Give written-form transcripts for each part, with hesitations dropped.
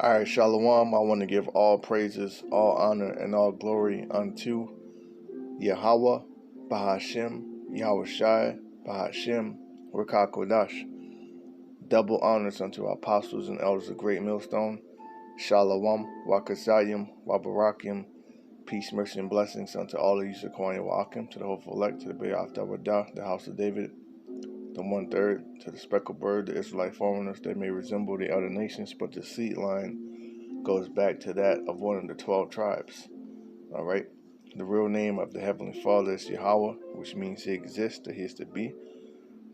Alright, Shalawam, I want to give all praises, all honor, and all glory unto YAHAWAH BAHASHAM, YAHAWASHI BAHASHAM, RAWCHAA QADASH. Double honors unto our apostles and elders of Great Millstone. Shalawam, YAHAWAH Barakyam. Peace, mercy, and blessings unto all of you, YAHAWAH, to the hopeful elect, to the BAYATH, DAWADA, the house of David, the 1/3, to the speckled bird, the Israelite foreigners. They may resemble the other nations, but the seed line goes back to that of one of the 12 tribes. Alright? The real name of the Heavenly Father is Yahawah, which means He exists, that He is to be.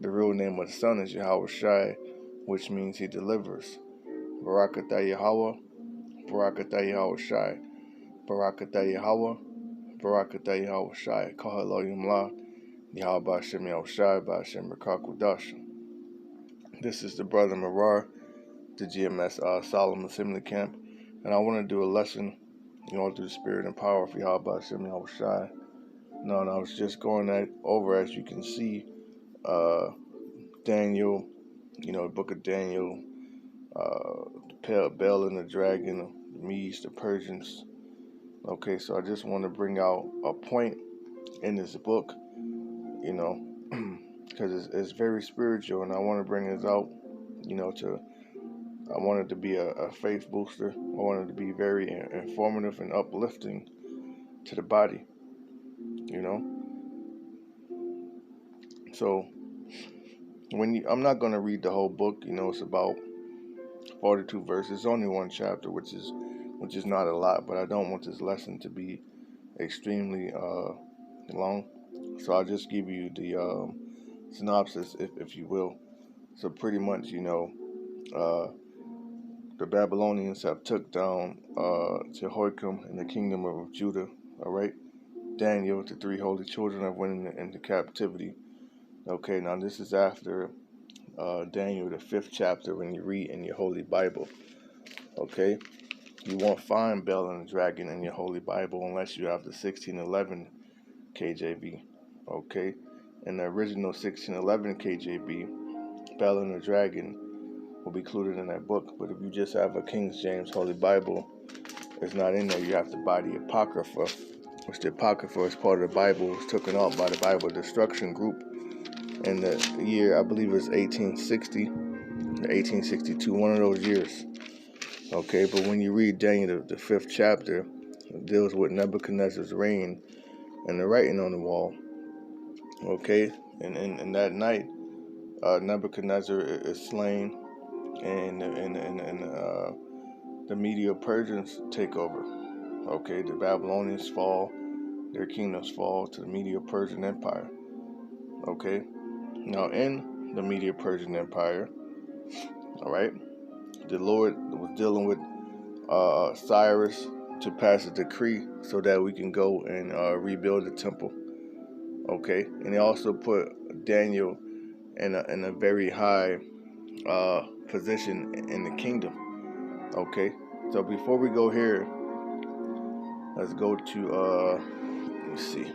The real name of the Son is YAHAWASHI, which means He delivers. Barakyam Yahawah, Barakyam YAHAWASHI, Barakyam Yahawah, Barakyam YAHAWASHI, halalyam, YAHAWAH BAHASHAM, YAHAWASHI BAHASHAM, QADASH. This is the brother Marar, the GMS Solomon Assembly Camp, and I want to do a lesson, through the spirit and power of YAHAWAH BAHASHAM, YAHAWASHI. Now, and I was just going over, as you can see, Daniel, the book of Daniel, the pale bell and the dragon, the Medes, the Persians. Okay, so I just want to bring out a point in this book, because it's very spiritual, and I want to bring this out, I want it to be a faith booster. I want it to be very informative and uplifting to the body, So, I'm not going to read the whole book, it's about 42 verses, only one chapter, which is not a lot, but I don't want this lesson to be extremely long. So I'll just give you the synopsis, if you will. So pretty much, the Babylonians have took down Jehoiakim in the kingdom of Judah. All right, Daniel, the 3 holy children, have went into captivity. Okay, now this is after Daniel, the 5th chapter, when you read in your Holy Bible. Okay, you won't find Bel and the Dragon in your Holy Bible unless you have the 1611 KJV. Okay, in the original 1611 KJV, Bel and the Dragon will be included in that book. But if you just have a King James Holy Bible, it's not in there. You have to buy the Apocrypha, which the Apocrypha is part of the Bible. It was taken out by the Bible Destruction Group in the year, I believe it was 1860 or 1862, one of those years. Okay, but when you read Daniel, the 5th chapter, it deals with Nebuchadnezzar's reign and the writing on the wall. Okay, and that night, Nebuchadnezzar is slain, and the Medo-Persians take over. Okay, the Babylonians fall, their kingdoms fall to the Medo-Persian Empire. Okay, now in the Medo-Persian Empire, all right, the Lord was dealing with Cyrus to pass a decree so that we can go and rebuild the temple. Okay, and he also put Daniel in a very high position in the kingdom. Okay, so before we go here, let's go to let me see.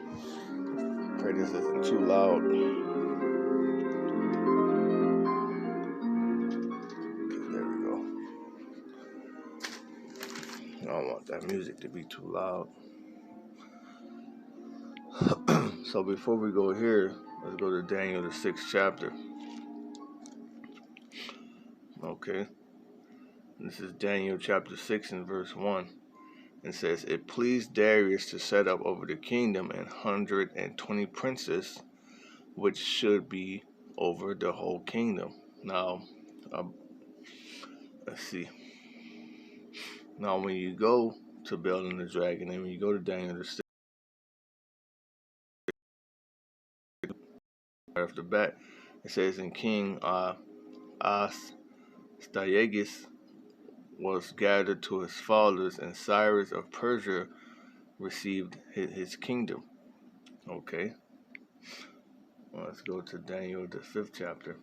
Pray this isn't too loud. There we go. I don't want that music to be too loud. So before we go here, let's go to Daniel, the 6th chapter. Okay. This is Daniel chapter 6 and verse 1. It says, "It pleased Darius to set up over the kingdom 120 princes, which should be over the whole kingdom." Now, let's see. Now, when you go to Bel and the Dragon, and when you go to Daniel the 6th, right off the bat, it says, "In King Astyages was gathered to his fathers, and Cyrus of Persia received his kingdom." Okay. Well, let's go to Daniel, the 5th chapter.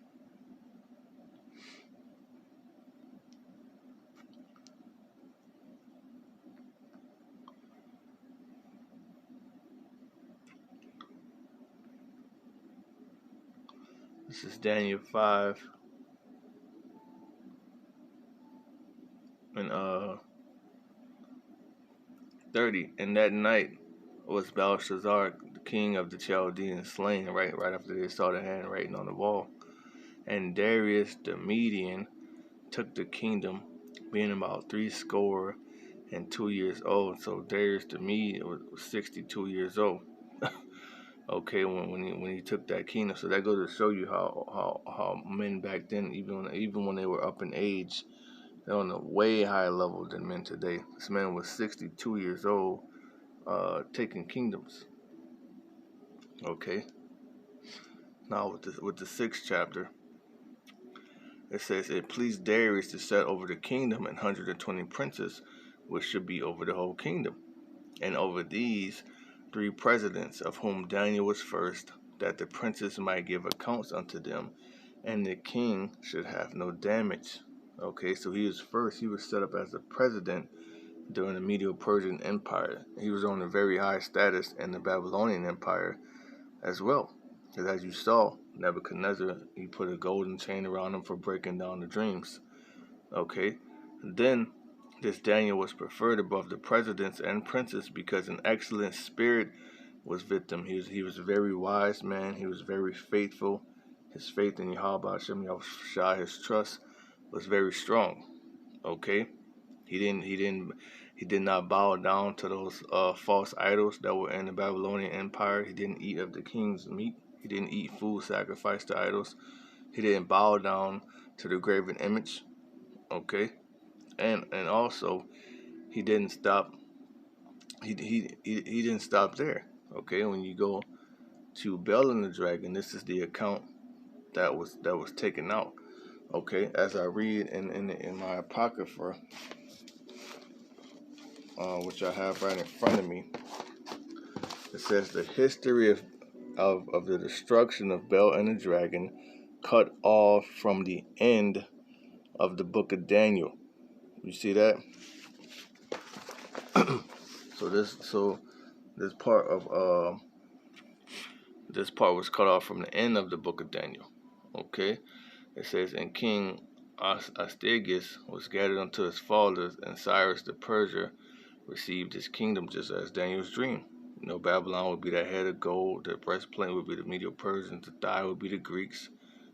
This is Daniel 5 and 30. And that night was Belshazzar, the king of the Chaldeans, slain, right after they saw the handwriting on the wall. And Darius the Median took the kingdom, being about 62 years old. So Darius the Median was 62 years old. Okay, when he took that kingdom. So that goes to show you how men back then, even when they were up in age, they're on a way higher level than men today. This man was 62 years old, taking kingdoms. Okay. Now with the 6th chapter, it says, it pleased Darius to set over the kingdom 120 princes, which should be over the whole kingdom, and over these 3 presidents, of whom Daniel was first, that the princes might give accounts unto them, and the king should have no damage. Okay, so he was first. He was set up as a president during the Medo-Persian Empire. He was on a very high status in the Babylonian Empire as well. Because as you saw, Nebuchadnezzar, he put a golden chain around him for breaking down the dreams. Okay, and then this Daniel was preferred above the presidents and princes because an excellent spirit was with him. He was a very wise man. He was very faithful. His faith in YAHAWAH BAHASHAM, YAHWASHI, his trust was very strong. Okay, he did not bow down to those false idols that were in the Babylonian Empire. He didn't eat of the king's meat. He didn't eat food sacrificed to idols. He didn't bow down to the graven image. Okay, and also he didn't stop. He didn't stop there. Okay, when you go to Bel and the Dragon, this is the account that was taken out. Okay, as I read in my apocrypha, which I have right in front of me, it says the history of the destruction of Bel and the Dragon, cut off from the end of the book of Daniel. You see that? So this part was cut off from the end of the book of Daniel. Okay, it says, and King Astyages was gathered unto his fathers, and Cyrus the Persia received his kingdom just as Daniel's dream. You know, Babylon would be the head of gold, the breastplate would be the Medo-Persians, the thigh would be the Greeks,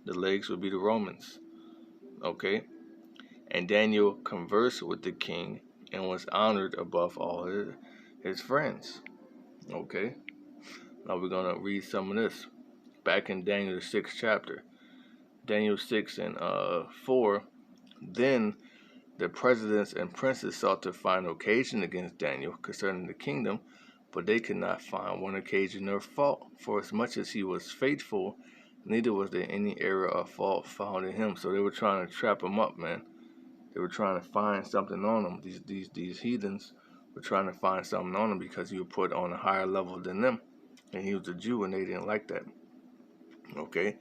the legs would be the Romans. Okay, and Daniel conversed with the king and was honored above all his friends. Okay, now we're going to read some of this. Back in Daniel the 6th chapter, Daniel 6 and 4, then the presidents and princes sought to find occasion against Daniel concerning the kingdom, but they could not find one occasion or fault, for as much as he was faithful, neither was there any error or fault found in him. So they were trying to trap him up, man. They were trying to find something on him. These heathens were trying to find something on him because he was put on a higher level than them, and he was a Jew, and they didn't like that. Okay,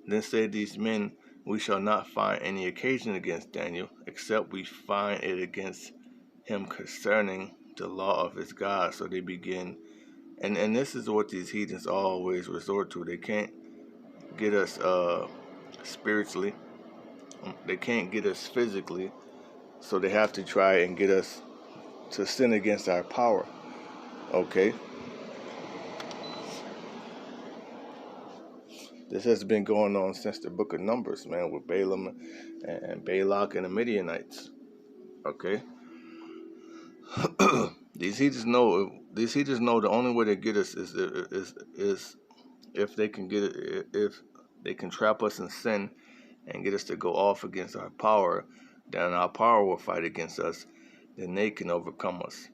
then said these men, we shall not find any occasion against Daniel, except we find it against him concerning the law of his God. So they begin, and this is what these heathens always resort to. They can't get us spiritually. They can't get us physically. So they have to try and get us to sin against our power. Okay. This has been going on since the book of Numbers, man, with Balaam and Balak and the Midianites. Okay. These heathens know the only way to get us is if they can if they can trap us in sin and get us to go off against our power, then our power will fight against us, then they can overcome us.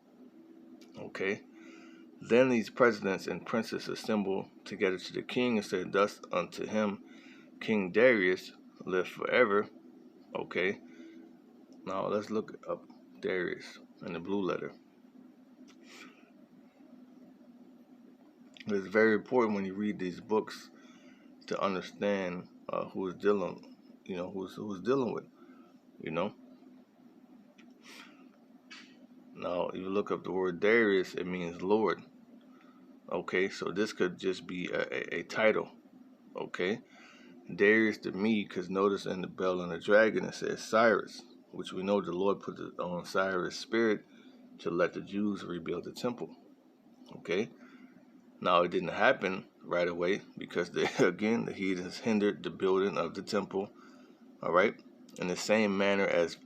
Okay. Then these presidents and princes assembled together to the king and said thus unto him, King Darius, live forever. Okay. Now let's look up Darius in the blue letter. It's very important when you read these books to understand who's dealing with, you know. Now, if you look up the word Darius, it means Lord. Okay, so this could just be a title. Okay, Darius the Mede, because notice in the Bell and the Dragon it says Cyrus. which we know the Lord put on Cyrus' spirit to let the Jews rebuild the temple. Okay? Now, it didn't happen right away because, again, the heathens hindered the building of the temple. All right? In the same manner as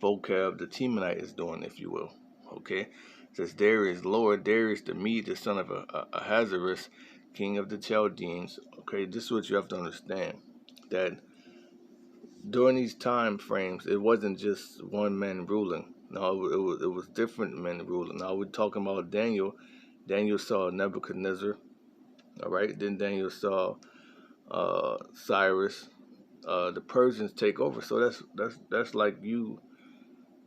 Vocab the Temanite is doing, if you will. Okay? It says, Darius, Lord, Darius the Mede, the son of Ahasuerus, king of the Chaldeans. Okay, this is what you have to understand. That during these time frames, it wasn't just one man ruling. No, it was different men ruling. Now, we're talking about Daniel. Daniel saw Nebuchadnezzar. All right? Then Daniel saw Cyrus. The Persians take over. So that's like you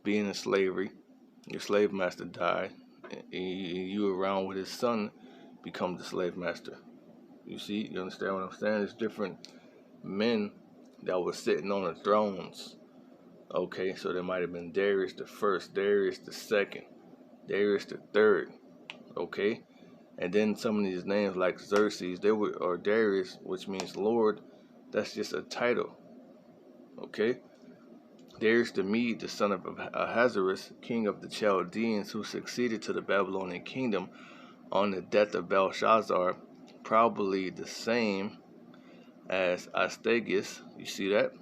being in slavery. Your slave master died, and you around with his son become the slave master. You see, you understand what I'm saying? There's different men that were sitting on the thrones. Okay, so there might have been Darius the first, Darius the second, Darius the third. Okay, and then some of these names like Xerxes, or Darius, which means Lord. That's just a title. Okay. Darius the Mede, the son of Ahasuerus, king of the Chaldeans, who succeeded to the Babylonian kingdom on the death of Belshazzar, probably the same as Astyages. You see that?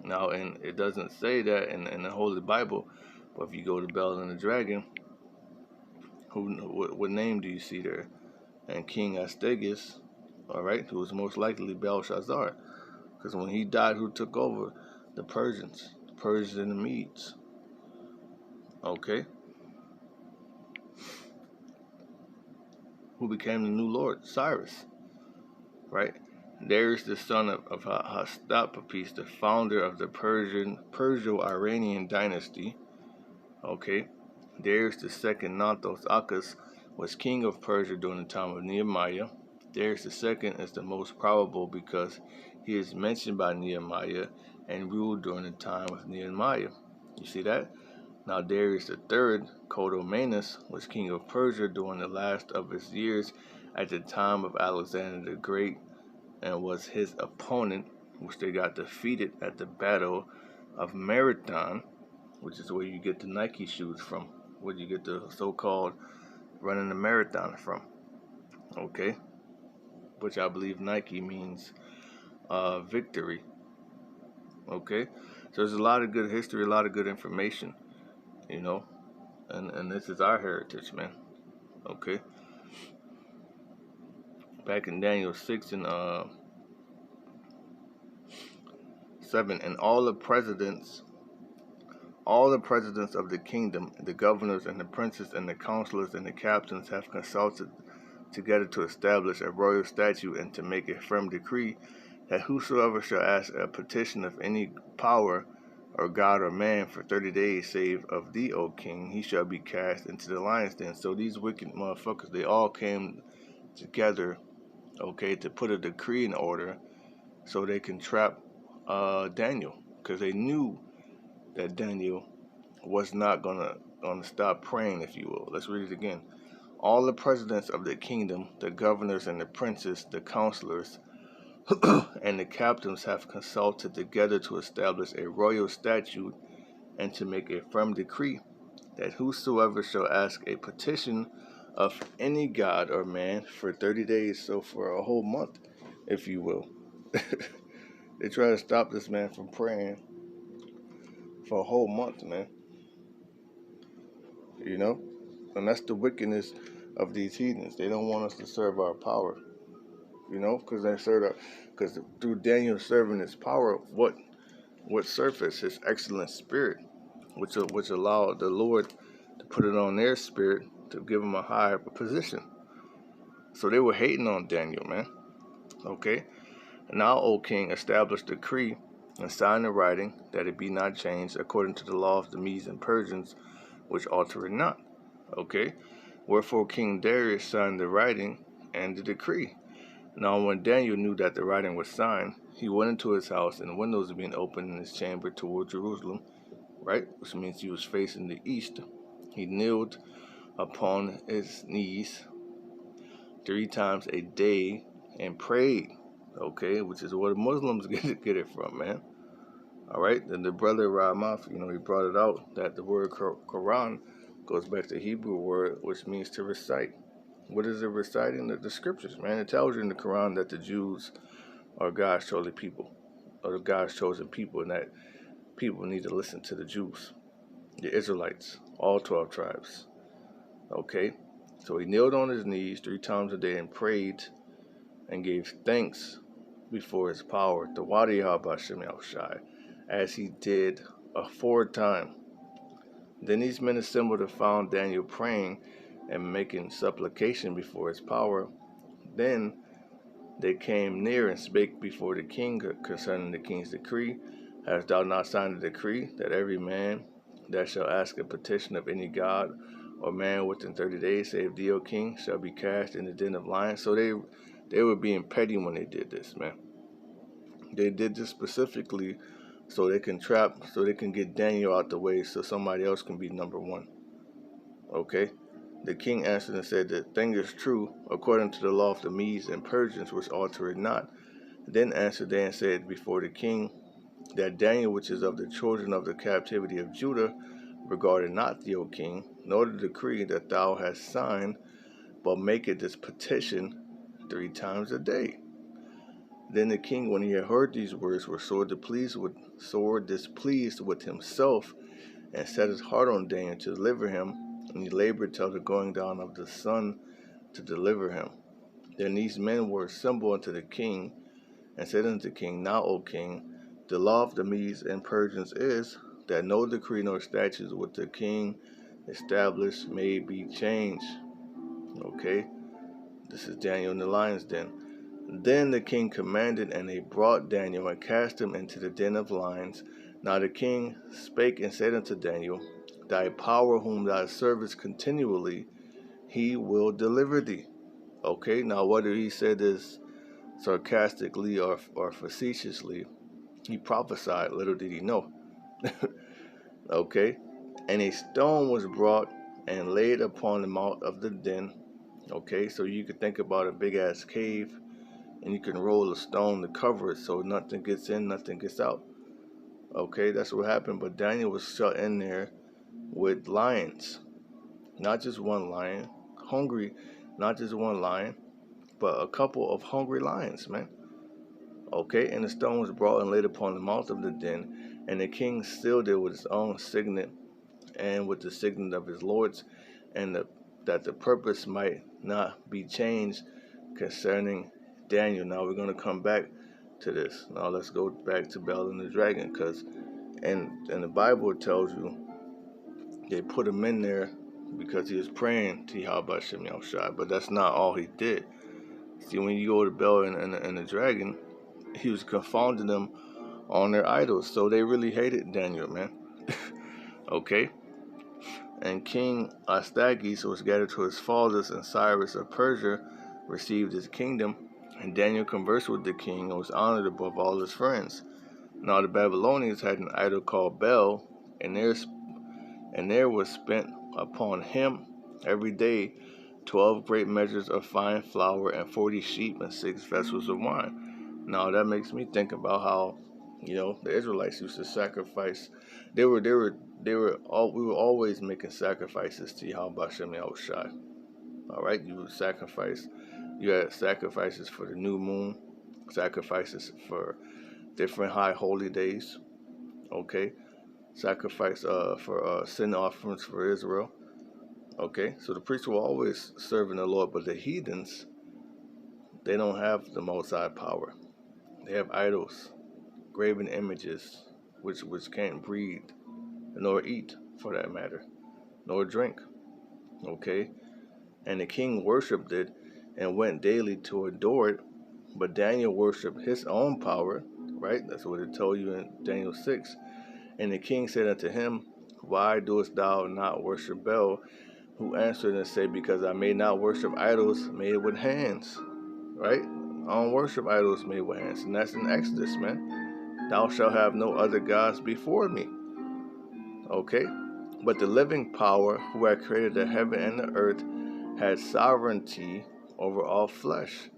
Now, and it doesn't say that in the Holy Bible, but if you go to Bel and the Dragon, what name do you see there? And King Astyages, all right, who was most likely Belshazzar, because when he died, who took over? The Persians. Persians and the Medes. Okay. Who became the new Lord? Cyrus. Right? Darius, the son of Hastapapis, the founder of the Perso-Iranian dynasty. Okay. Darius the second Nathos Akas was king of Persia during the time of Nehemiah. Darius the second is the most probable because he is mentioned by Nehemiah and ruled during the time of Nehemiah. You see that? Now Darius the third, Codomanus, was king of Persia during the last of his years at the time of Alexander the Great, and was his opponent, which they got defeated at the Battle of Marathon, which is where you get the Nike shoes from, where you get the so-called running the marathon from. Okay? Which I believe Nike means victory. Okay? So there's a lot of good history, a lot of good information, you know, and this is our heritage, man. Okay? Back in Daniel 6 and 7, and all the presidents of the kingdom, the governors and the princes and the counselors and the captains have consulted together to establish a royal statute and to make a firm decree that whosoever shall ask a petition of any power or god or man for 30 days, save of thee, O king, he shall be cast into the lion's den. So these wicked motherfuckers, they all came together, okay, to put a decree in order so they can trap Daniel, because they knew that Daniel was not gonna stop praying, if you will. Let's read it again. All the presidents of the kingdom, the governors and the princes, the counselors, and the captains have consulted together to establish a royal statute and to make a firm decree that whosoever shall ask a petition of any god or man for 30 days, so for a whole month, if you will. They try to stop this man from praying for a whole month, man. You know? And that's the wickedness of these heathens. They don't want us to serve our power. You know? Because through Daniel serving his power, what surfaced? His excellent spirit, which allowed the Lord to put it on their spirit to give them a higher position. So they were hating on Daniel, man. Okay? Now, O king, establish the decree and sign the writing that it be not changed according to the law of the Medes and Persians, which alter it not. Okay? Wherefore King Darius signed the writing and the decree. Now when Daniel knew that the writing was signed, he went into his house, and windows being opened in his chamber toward Jerusalem, right? Which means he was facing the east. He kneeled upon his knees 3 times a day and prayed. Okay, which is where the Muslims get it from, man. All right, then the brother Ramath, he brought it out that the word Quran goes back to Hebrew word, which means to recite. What is it reciting? The scriptures, man. It tells you in the Quran that the Jews are God's chosen people, or God's chosen people, and that people need to listen to the Jews, the Israelites, all 12 tribes. Okay, so he kneeled on his knees 3 times a day and prayed and gave thanks before his power, DAWADA BAHASHAM, as he did aforetime. Then these men assembled and found Daniel praying and making supplication before his power. Then they came near and spake before the king concerning the king's decree. Hast thou not signed a decree that every man that shall ask a petition of any god or man within 30 days, save thee, O king, shall be cast in the den of lions? So they were being petty when they did this, man. They did this specifically so they can get Daniel out the way so somebody else can be number one. Okay? The king answered and said, the thing is true, according to the law of the Medes and Persians, which alter it not. Then answered they and said before the king, that Daniel, which is of the children of the captivity of Judah, regarded not thee, O king, nor the decree that thou hast signed, but maketh this petition 3 times a day. Then the king, when he had heard these words, was sore displeased with himself, and set his heart on Daniel to deliver him, and he labored till the going down of the sun to deliver him. Then these men were assembled unto the king, and said unto the king, now, O king, the law of the Medes and Persians is, that no decree nor statutes which the king established may be changed. Okay, this is Daniel in the lion's den. Then the king commanded, and they brought Daniel and cast him into the den of lions. Now the king spake and said unto Daniel, thy power whom thou servest continually, he will deliver thee. Okay, now whether he said this sarcastically or facetiously, he prophesied, little did he know. Okay, and a stone was brought and laid upon the mouth of the den. Okay, so you could think about a big ass cave, and you can roll a stone to cover it so nothing gets in, nothing gets out. Okay, that's what happened. But Daniel was shut in there with lions, not just one lion, hungry, not just one lion, but a couple of hungry lions, man. Okay, and the stone was brought and laid upon the mouth of the den, and the king sealed it with his own signet and with the signet of his lords, and that the purpose might not be changed concerning Daniel. Now we're going to come back to this. Now let's go back to Bel and the dragon, because and the Bible tells you they put him in there because he was praying to Yahweh Bahashaam, but that's not all he did. See, when you go to Bel and the dragon, he was confounding them on their idols, so they really hated Daniel, man. Okay, and King Astyages was gathered to his fathers, and Cyrus of Persia received his kingdom, and Daniel conversed with the king and was honored above all his friends. Now the Babylonians had an idol called Bel, and there was spent upon him every day 12 great measures of fine flour and 40 sheep and 6 vessels of wine. Now that makes me think about how, the Israelites used to sacrifice. We were always making sacrifices to Yahweh Bahashem Yahushai. All right, you would sacrifice. You had sacrifices for the new moon, sacrifices for different high holy days. Okay, sacrifice for sin offerings for Israel. Okay, so the priests were always serving the Lord, but the heathens, they don't have the Most High power. They have idols, graven images, which can't breathe, nor eat, for that matter, nor drink. Okay, and the king worshipped it and went daily to adore it, but Daniel worshipped his own power. Right, that's what it told you in Daniel 6. And the king said unto him, why doest thou not worship Bel? Who answered and said, because I may not worship idols made with hands. Right? I don't worship idols made with hands. And that's in Exodus, man. Thou shalt have no other gods before me. Okay? But the living power, who had created the heaven and the earth, had sovereignty over all flesh.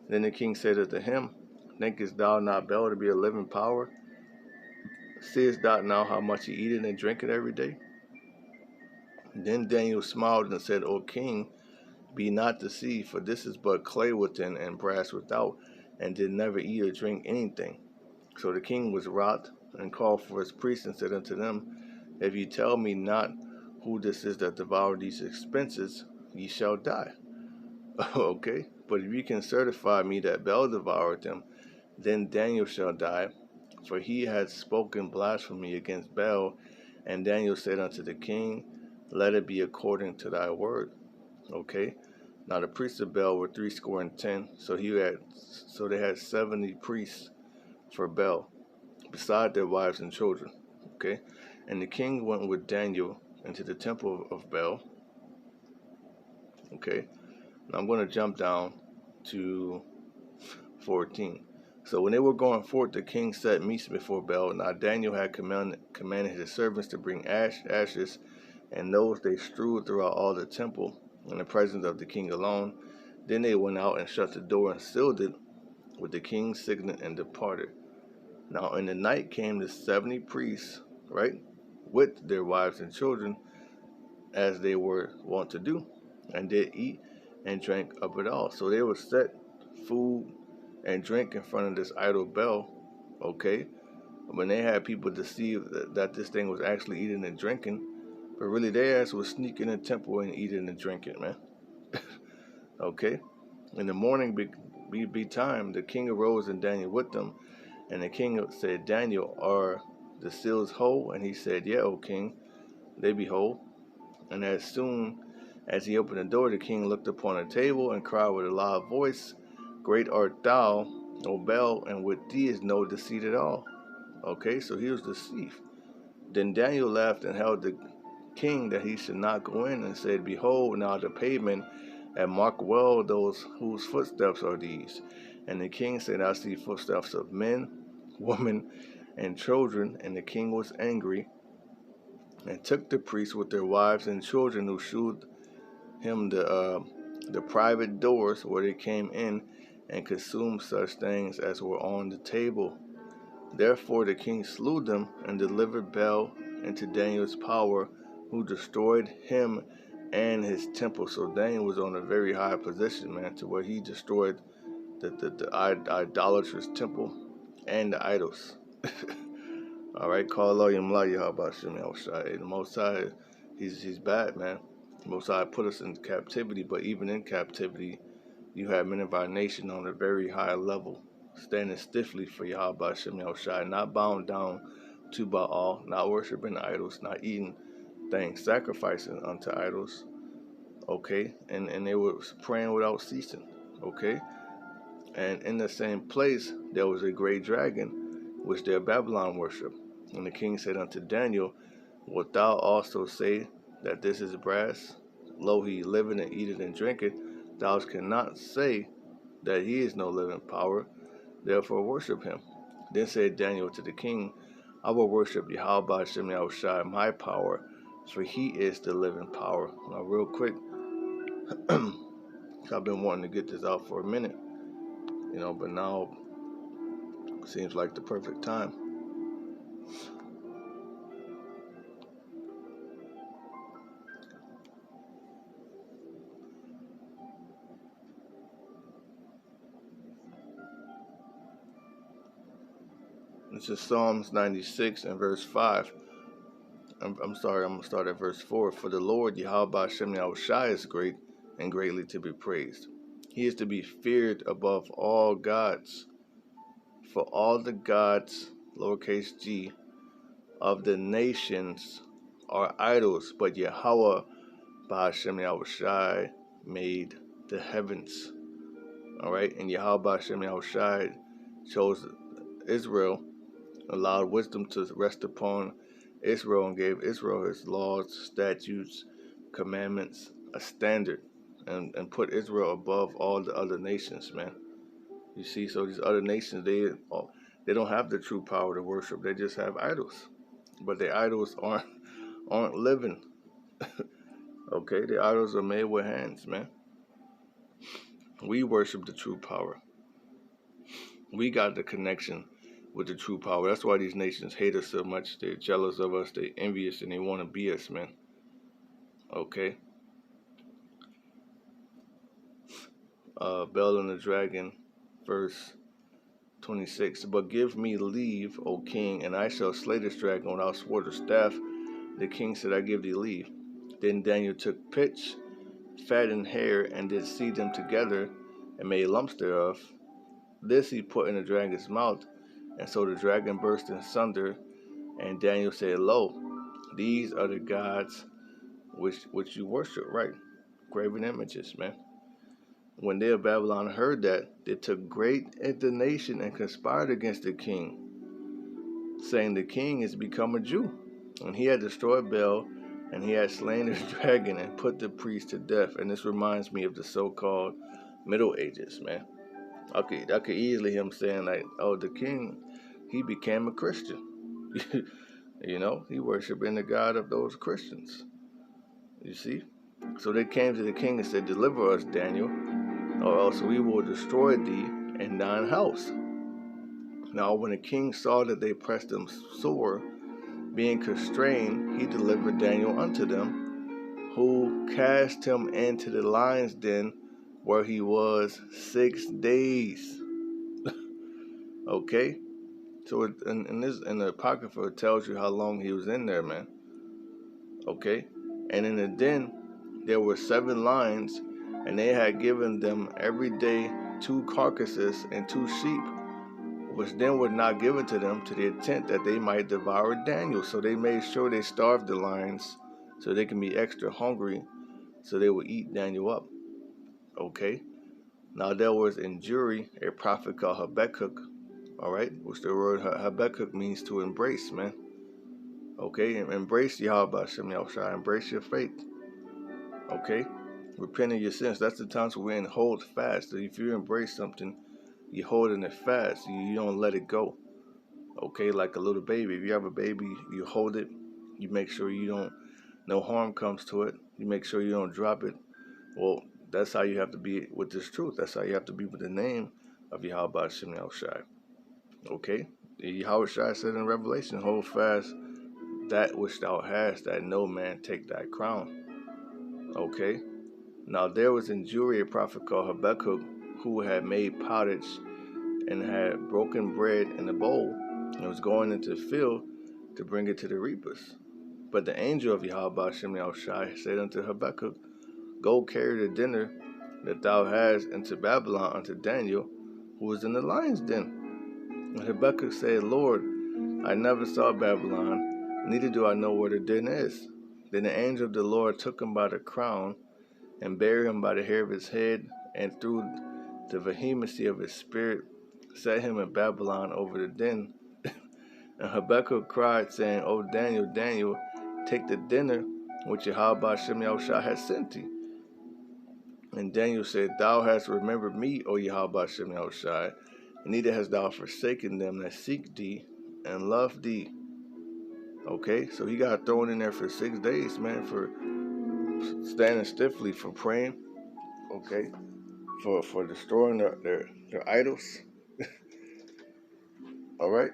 Then the king said unto him, thinkest thou not Bel to be a living power? Seest thou now how much he eateth and drinketh every day? Then Daniel smiled and said, O king, be not deceived, for this is but clay within and brass without, and did never eat or drink anything. So the king was wroth, and called for his priests, and said unto them, If ye tell me not who this is that devoured these expenses, ye shall die. Okay, but if ye can certify me that Bel devoured them, then Daniel shall die, for he had spoken blasphemy against Bel. And Daniel said unto the king, Let it be according to thy word. Okay. Now the priests of Bel were 70, so they had 70 priests for Bel, beside their wives and children. Okay. And the king went with Daniel into the temple of Bel. Okay. Now I'm going to jump down to 14. So when they were going forth, the king set meats before Bel. Now Daniel had commanded his servants to bring ashes, and those they strewed throughout all the temple, in the presence of the king alone. Then they went out and shut the door and sealed it with the king's signet and departed. Now in the night came the 70 priests, right, with their wives and children, as they were wont to do, and did eat and drank of it all. So they would set food and drink in front of this idol Bel, okay? When they had people deceived that this thing was actually eating and drinking, but really their ass was sneaking in the temple and eating and drinking, man. Okay? In the morning be time, the king arose and Daniel with them, and the king said, Daniel, are the seals whole? And he said, Yeah, O king, they be whole. And as soon as he opened the door, the king looked upon a table and cried with a loud voice, Great art thou, O Bel, and with thee is no deceit at all. Okay, so he was deceived. Then Daniel laughed and held the king that he should not go in, and said, Behold now the pavement, and mark well those whose footsteps are these. And the king said, I see footsteps of men, women, and children. And the king was angry, and took the priests with their wives and children, who shewed him the private doors where they came in, and consumed such things as were on the table. Therefore the king slew them, and delivered Bel into Daniel's power, who destroyed him and his temple. So Daniel was on a very high position, man, to where he destroyed the idolatrous temple and the idols. All right, call halalyam YAHAWAH BAHASHAM. The Most High, he's bad, man. The Most High put us in captivity, but even in captivity, you have men of our nation on a very high level, standing stiffly for YAHAWAH BAHASHAM, not bound down to Baal, not worshiping idols, not eating things, sacrificing unto idols, okay? And they were praying without ceasing, okay? And in the same place, there was a great dragon, which their Babylon worship. And the king said unto Daniel, Wilt thou also say that this is brass? Lo, he liveth and eateth and drinketh. Thou cannot say that he is no living power, therefore worship him. Then said Daniel to the king, I will worship YAHAWAH BAHASHAM, my power, for he is the living power. Now real quick, I've been wanting to get this out for a minute, but now seems like the perfect time. This is Psalms 96 and verse 5. I'm sorry, I'm going to start at verse 4. For the Lord, YAHAWAH BAHASHAM is great and greatly to be praised. He is to be feared above all gods. For all the gods, lowercase g, of the nations are idols, but YAHAWAH BAHASHAM made the heavens. All right, and YAHAWAH BAHASHAM chose Israel, allowed wisdom to rest upon Israel, and gave Israel his laws, statutes, commandments, a standard, and put Israel above all the other nations, man. You see, so these other nations, they don't have the true power to worship. They just have idols, but their idols aren't living. Okay, the idols are made with hands, man. We worship the true power. We got the connection with the true power. That's why these nations hate us so much. They're jealous of us, they're envious, and they want to be us, man. Okay. Bel and the Dragon, verse 26. But give me leave, O king, and I shall slay this dragon without sword or staff. The king said, I give thee leave. Then Daniel took pitch, fattened hair, and did seed them together, and made lumps thereof. This he put in the dragon's mouth, and so the dragon burst in sunder. And Daniel said, Lo, these are the gods which you worship, right? Graven images, man. When they of Babylon heard that, they took great indignation and conspired against the king, saying the king is become a Jew, and he had destroyed Bel, and he had slain the dragon and put the priest to death. And this reminds me of the so-called Middle Ages, man. I could easily him saying like, oh, the king, he became a Christian. You know, he worshiping the God of those Christians. You see? So they came to the king and said, deliver us, Daniel, or else we will destroy thee and thine house. Now when the king saw that they pressed him sore, being constrained, he delivered Daniel unto them, who cast him into the lion's den, where he was 6 days. Okay? So in the Apocrypha, it tells you how long he was in there, man. Okay? And in the den, there were 7 lions, and they had given them every day 2 carcasses and 2 sheep, which then were not given to them to the intent that they might devour Daniel. So they made sure they starved the lions so they can be extra hungry, so they would eat Daniel up. Okay? Now there was in Jury a prophet called Habakkuk, all right, which the word Habakkuk means to embrace, man. Okay? Embrace YAHAWAH BAHASHAM, embrace your faith. Okay? Repent of your sins. That's the times we're in hold fast. So if you embrace something, you're holding it fast. You don't let it go. Okay? Like a little baby. If you have a baby, you hold it. You make sure no harm comes to it. You make sure you don't drop it. Well, that's how you have to be with this truth. That's how you have to be with the name of YAHAWAH BAHASHAM. Okay? YAHWAH said in Revelation, hold fast that which thou hast, that no man take thy crown. Okay? Now there was in Jury a prophet called Habakkuk, who had made pottage and had broken bread in a bowl, and was going into the field to bring it to the reapers. But the angel of YAHAWAH BAHASHAM said unto Habakkuk, go carry the dinner that thou hast into Babylon unto Daniel, who was in the lion's den. And Habakkuk said, Lord, I never saw Babylon, neither do I know where the den is. Then the angel of the Lord took him by the crown, and bare him by the hair of his head, and through the vehemency of his spirit set him in Babylon over the den. And Habakkuk cried, saying, O Daniel, Daniel, take the dinner which YAHAWAH BAHASHAM has sent thee. And Daniel said, Thou hast remembered me, O YAHAWAH BAHASHAM, and neither hast thou forsaken them that seek thee and love thee. Okay, so he got thrown in there for 6 days, man, for standing stiffly, for praying, okay, for destroying their idols. All right.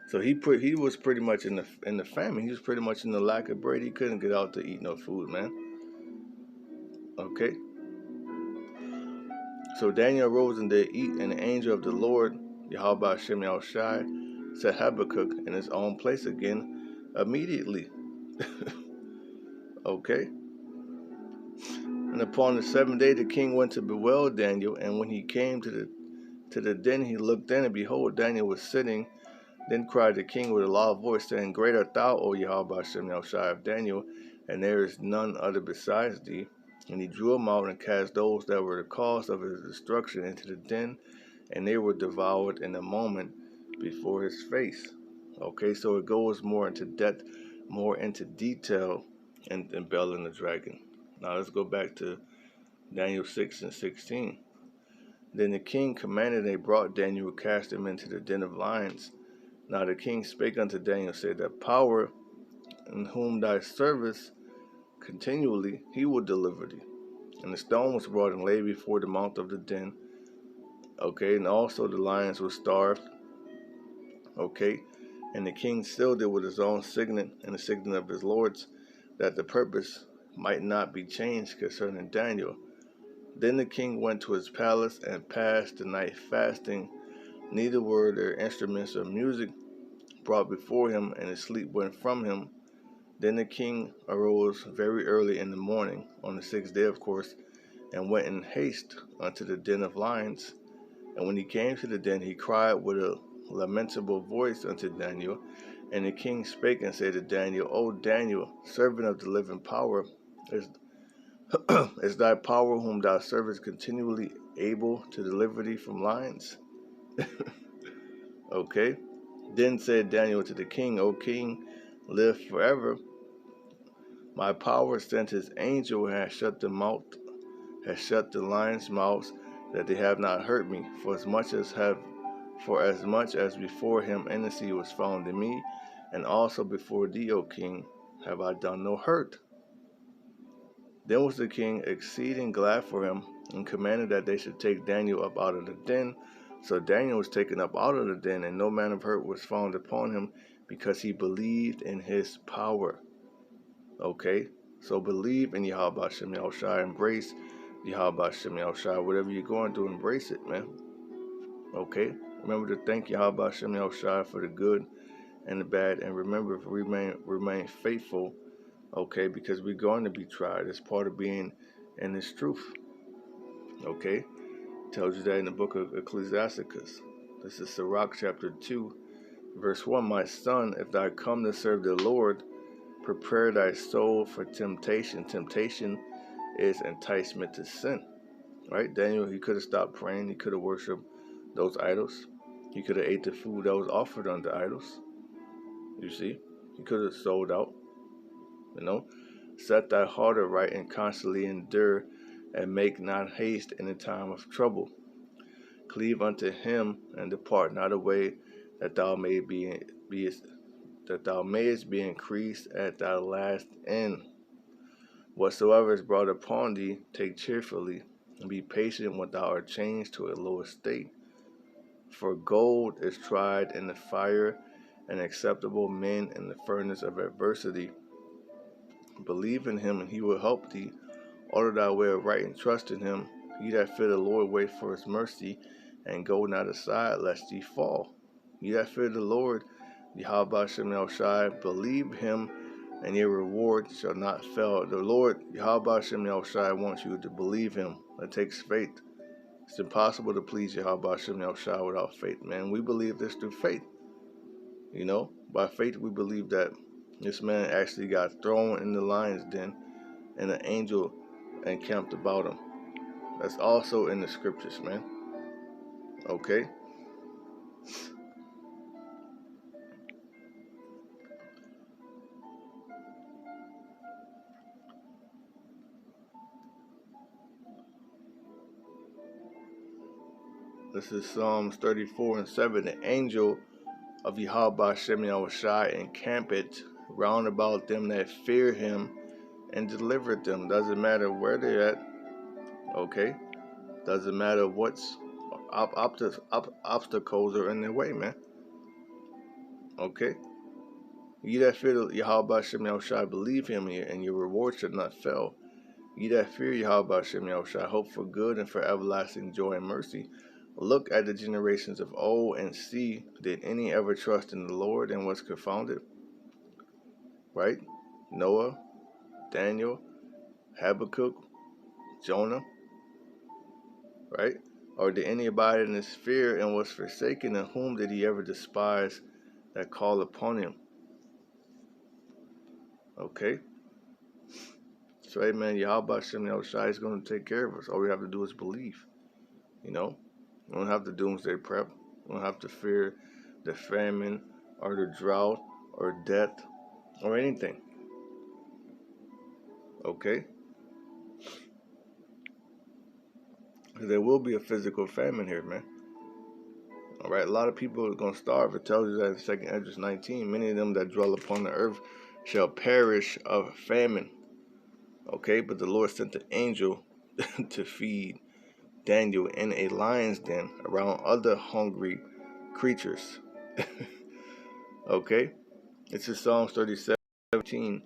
So he was pretty much in the famine. He was pretty much in the lack of bread. He couldn't get out to eat no food, man. Okay. So Daniel arose and did eat, and the angel of the Lord, YAHAWAH BAHASHAM, set Habakkuk in his own place again immediately. Okay. And upon the 7th day the king went to bewail Daniel, and when he came to the den, he looked in, and behold, Daniel was sitting. Then cried the king with a loud voice, saying, Great art thou, O YAHAWAH BAHASHAM of Daniel, and there is none other besides thee. And he drew him out and cast those that were the cause of his destruction into the den, and they were devoured in a moment before his face. Okay, so it goes more into depth, more into detail in Bel and the Dragon. Now let's go back to Daniel 6 and 16. Then the king commanded, and they brought Daniel, cast him into the den of lions. Now the king spake unto Daniel, said, That power in whom thy service continually, he will deliver thee. And the stone was brought and laid before the mouth of the den. Okay, and also the lions were starved. Okay, and the king sealed it with his own signet and the signet of his lords, that the purpose might not be changed concerning Daniel. Then the king went to his palace and passed the night fasting. Neither were there instruments of music brought before him, and his sleep went from him. Then the king arose very early in the morning, on the 6th day, of course, and went in haste unto the den of lions. And when he came to the den, he cried with a lamentable voice unto Daniel. And the king spake and said to Daniel, O Daniel, servant of the living power, is thy power whom thou servest continually able to deliver thee from lions? Okay. Then said Daniel to the king, O king, live forever. My power sent his angel and has shut the lions' mouths, that they have not hurt me. For as much as before him enmity was found in me, and also before thee, O king, have I done no hurt. Then was the king exceeding glad for him, and commanded that they should take Daniel up out of the den. So Daniel was taken up out of the den, and no man of hurt was found upon him, because he believed in his power. Okay, so believe in Yahawah Bahashem Yahushai, embrace Yahawah Bahashem Yahushai. Whatever you're going through, embrace it, man. Okay, remember to thank Yahawah Bahashem Yahushai for the good and the bad, and remember to remain faithful. Okay, because we're going to be tried. It's part of being in this truth. Okay, tells you that in the book of Ecclesiasticus. This is Sirach chapter 2, verse 1. My son, if thou come to serve the Lord, prepare thy soul for temptation. Temptation is enticement to sin. Right? Daniel, he could have stopped praying. He could have worshipped those idols. He could have ate the food that was offered unto idols. You see? He could have sold out. You know? Set thy heart aright and constantly endure, and make not haste in the time of trouble. Cleave unto him and depart not away, that thou mayest be increased at thy last end. Whatsoever is brought upon thee, take cheerfully, and be patient when thou art changed to a lower state. For gold is tried in the fire, and acceptable men in the furnace of adversity. Believe in him, and he will help thee. Order thy way aright, and trust in him. Ye that fear the Lord, wait for his mercy, and go not aside, lest ye fall. Ye that fear the Lord, Yahawah Bahashem Yahushai, believe him, and your reward shall not fail. The Lord, Yahawah Bahashem Yahushai, wants you to believe him. It takes faith. It's impossible to please Yahawah Bahashem Yahushai without faith, man. We believe this through faith. You know, by faith we believe that this man actually got thrown in the lion's den, and an angel encamped about him. That's also in the scriptures, man. Okay? This is Psalms 34:7. The angel of Yahawah Bahashem Yahushai encampeth round about them that fear him, and delivered them. Doesn't matter where they're at. Okay? Doesn't matter what's obstacles are in their way, man. Okay? Ye that fear Yahawah Bahashem Yahushai, believe him, and your reward should not fail. Ye that fear Yahawah Bahashem Yahushai, hope for good and for everlasting joy and mercy. Look at the generations of old and see, did any ever trust in the Lord and was confounded? Right? Noah, Daniel, Habakkuk, Jonah. Right? Or did any abide in his fear and was forsaken? And whom did he ever despise that called upon him? Okay? So, amen. Yahawah Bahashem Yahushai is going to take care of us. All we have to do is believe. You know? We don't have to doomsday prep. We don't have to fear the famine or the drought or death or anything. Okay? There will be a physical famine here, man. Alright, a lot of people are going to starve. It tells you that in 2 Esdras 19. Many of them that dwell upon the earth shall perish of famine. Okay, but the Lord sent the angel to feed Daniel in a lion's den around other hungry creatures. Okay? This is Psalms 37:17.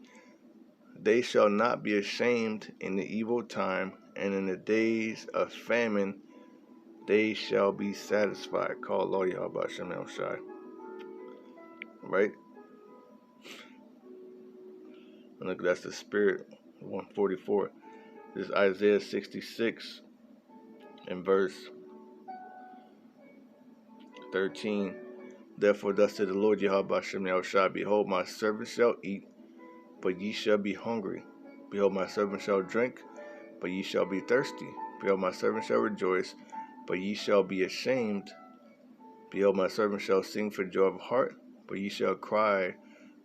They shall not be ashamed in the evil time, and in the days of famine they shall be satisfied. Call Lord YAHAWAH BAHASHAM. Right? And look, that's the spirit. 144. This is Isaiah 66 and verse 13. Therefore thus said the Lord YAHAWAH BAHASHAM, behold, my servant shall eat, but ye shall be hungry. Behold, my servant shall drink, but ye shall be thirsty. Behold, my servant shall rejoice, but ye shall be ashamed. Behold, my servant shall sing for joy of heart, but ye shall cry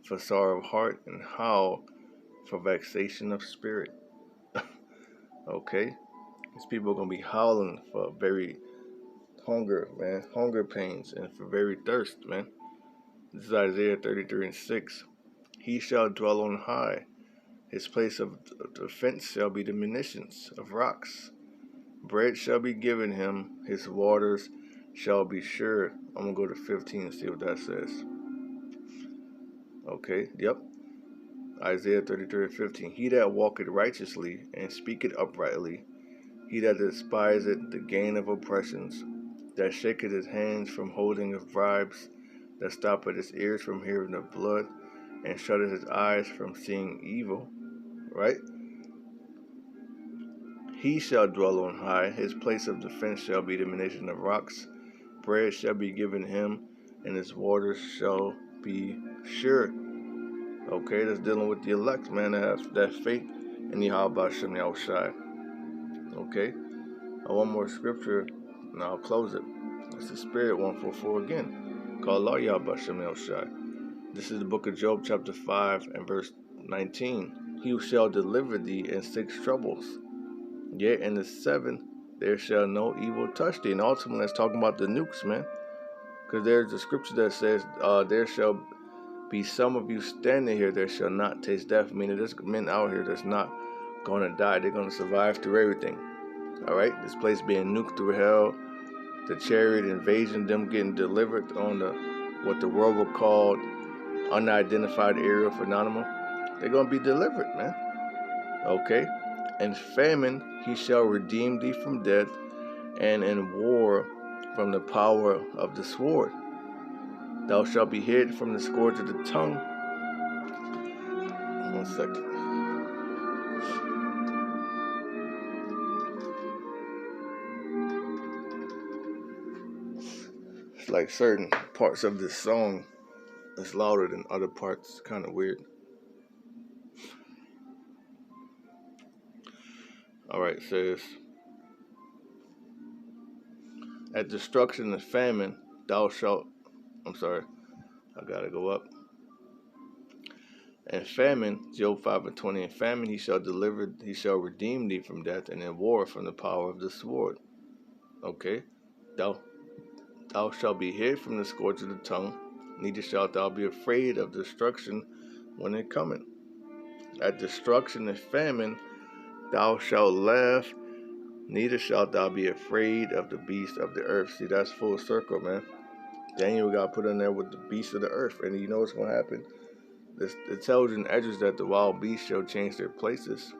for sorrow of heart, and howl for vexation of spirit. Okay? These people are going to be howling for very hunger, man. Hunger pains, and for very thirst, man. This is Isaiah 33:6. He shall dwell on high. His place of defense shall be the munitions of rocks. Bread shall be given him. His waters shall be sure. I'm going to go to 15 and see what that says. Okay, yep. Isaiah 33:15. He that walketh righteously and speaketh uprightly, he that despiseth the gain of oppressions, that shaketh his hands from holding of bribes, that stoppeth his ears from hearing of blood, and shutteth his eyes from seeing evil. Right? He shall dwell on high. His place of defense shall be the munition of rocks. Bread shall be given him, and his waters shall be sure. Okay, that's dealing with the elect, man, that have that faith in YAHAWAH BAHASHAM YAHWASHI. Okay, one more scripture, and I'll close it. It's the Spirit 144 again, called Lord YAHAWAH BAHASHAM YAHWASHI. This is the book of Job, chapter 5, and verse 19. He shall deliver thee in 6 troubles, yet in the 7th there shall no evil touch thee. And ultimately, that's talking about the nukes, man. Because there's a scripture that says, there shall be some of you standing here that shall not taste death. Meaning there's men out here that's not going to die. They're going to survive through everything. All right? This place being nuked through hell, the chariot invasion, them getting delivered on the what the world will call unidentified aerial phenomena. They're going to be delivered, man. Okay? In famine he shall redeem thee from death, and in war from the power of the sword. Thou shalt be hid from the scourge of the tongue. 1 second. It's like certain parts of this song is louder than other parts. Kind of weird. Alright, it says, at destruction and famine thou shalt, I gotta go up. And famine, Job 5:20, in famine he shall redeem thee from death, and in war from the power of the sword. Okay? Thou shalt be hid from the scourge of the tongue, neither shalt thou be afraid of destruction when it cometh. At destruction and famine thou shalt laugh, neither shalt thou be afraid of the beast of the earth. See, that's full circle, man. Daniel got put in there with the beast of the earth, and you know what's going to happen. It tells in Esdras that the wild beasts shall change their places.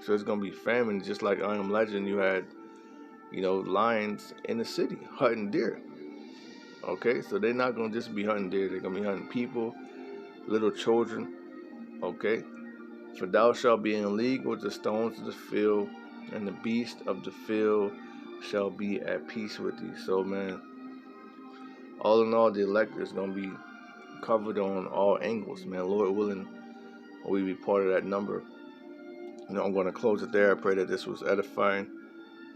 So it's going to be famine, just like I Am Legend. You had, lions in the city hunting deer. Okay, so they're not going to just be hunting deer. They're going to be hunting people, little children. Okay, for thou shalt be in league with the stones of the field, and the beast of the field shall be at peace with thee. So, man, all in all, the elect is going to be covered on all angles, man. Lord willing, we be part of that number. I'm going to close it there. I pray that this was edifying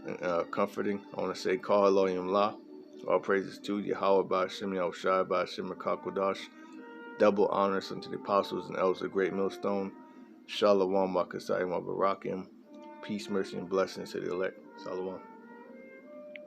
and comforting. I want to say, call halalyam la. All praises to YAHAWAH BAHASHAM YAHWASHI BAHASHAM QADASH. Double honors unto the apostles and elders of Great Millstone. SHALAWAAM BAHASHAM Barakyam. Peace, mercy, and blessings to the elect. SHALAWAAM.